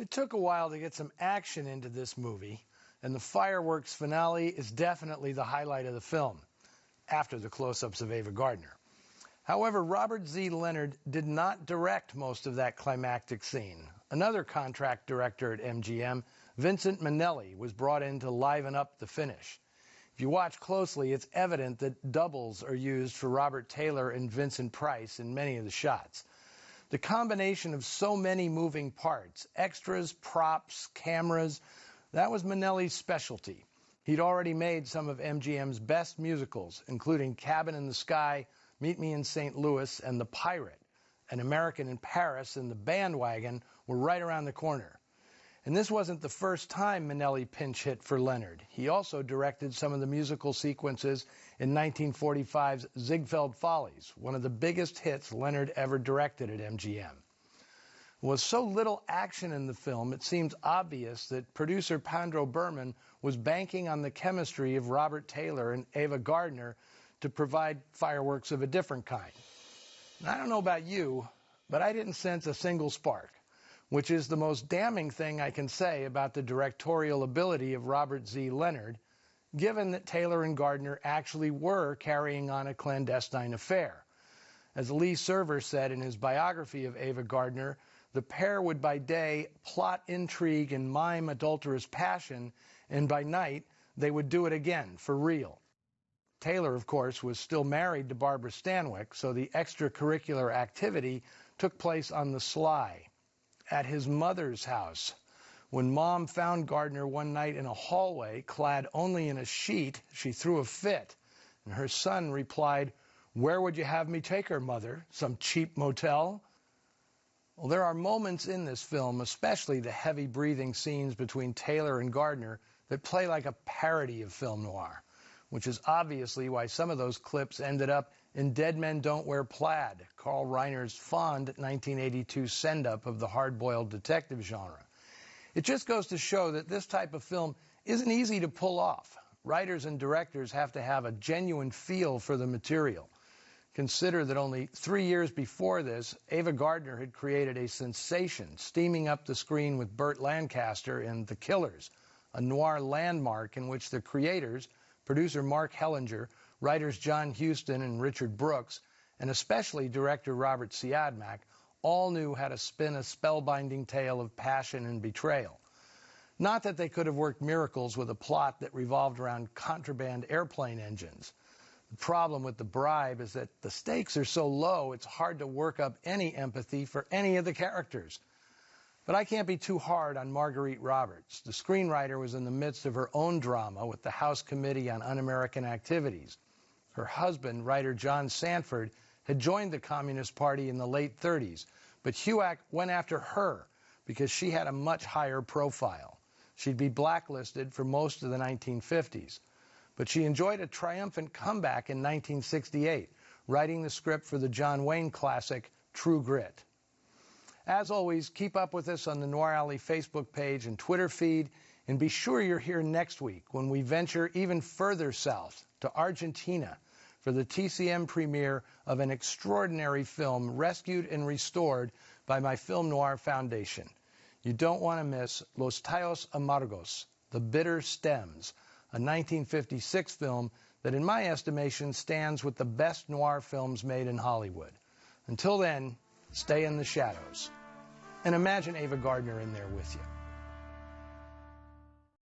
It took a while to get some action into this movie, and the fireworks finale is definitely the highlight of the film, after the close-ups of Ava Gardner. However, Robert Z. Leonard did not direct most of that climactic scene. Another contract director at MGM, Vincent Minnelli, was brought in to liven up the finish. If you watch closely, it's evident that doubles are used for Robert Taylor and Vincent Price in many of the shots. The combination of so many moving parts, extras, props, cameras, that was Minnelli's specialty. He'd already made some of MGM's best musicals, including Cabin in the Sky, Meet Me in St. Louis, and The Pirate. An American in Paris and The Bandwagon were right around the corner. And this wasn't the first time Minnelli pinch hit for Leonard. He also directed some of the musical sequences in 1945's Ziegfeld Follies, one of the biggest hits Leonard ever directed at MGM. With so little action in the film, it seems obvious that producer Pandro Berman was banking on the chemistry of Robert Taylor and Ava Gardner to provide fireworks of a different kind. And I don't know about you, but I didn't sense a single spark, which is the most damning thing I can say about the directorial ability of Robert Z. Leonard, given that Taylor and Gardner actually were carrying on a clandestine affair. As Lee Server said in his biography of Ava Gardner, the pair would by day plot intrigue and mime adulterous passion, and by night they would do it again, for real. Taylor, of course, was still married to Barbara Stanwyck, so the extracurricular activity took place on the sly, at his mother's house. When Mom found Gardner one night in a hallway, clad only in a sheet, she threw a fit, and her son replied, "Where would you have me take her, Mother? Some cheap motel?" Well, there are moments in this film, especially the heavy-breathing scenes between Taylor and Gardner, that play like a parody of film noir, which is obviously why some of those clips ended up in Dead Men Don't Wear Plaid, Carl Reiner's fond 1982 send-up of the hard-boiled detective genre. It just goes to show that this type of film isn't easy to pull off. Writers and directors have to have a genuine feel for the material. Consider that only 3 years before this, Ava Gardner had created a sensation, steaming up the screen with Burt Lancaster in The Killers, a noir landmark in which the creators, producer Mark Hellinger, writers John Huston and Richard Brooks, and especially director Robert Siodmak, all knew how to spin a spellbinding tale of passion and betrayal. Not that they could have worked miracles with a plot that revolved around contraband airplane engines. The problem with The Bribe is that the stakes are so low, it's hard to work up any empathy for any of the characters. But I can't be too hard on Marguerite Roberts. The screenwriter was in the midst of her own drama with the House Committee on Un-American Activities. Her husband, writer John Sanford, had joined the Communist Party in the late 30s, but HUAC went after her because she had a much higher profile. She'd be blacklisted for most of the 1950s. But she enjoyed a triumphant comeback in 1968, writing the script for the John Wayne classic, True Grit. As always, keep up with us on the Noir Alley Facebook page and Twitter feed, and be sure you're here next week when we venture even further south to Argentina for the TCM premiere of an extraordinary film rescued and restored by my Film Noir Foundation. You don't want to miss Los Tallos Amargos, The Bitter Stems, a 1956 film that in my estimation stands with the best noir films made in Hollywood. Until then, stay in the shadows. And imagine Ava Gardner in there with you.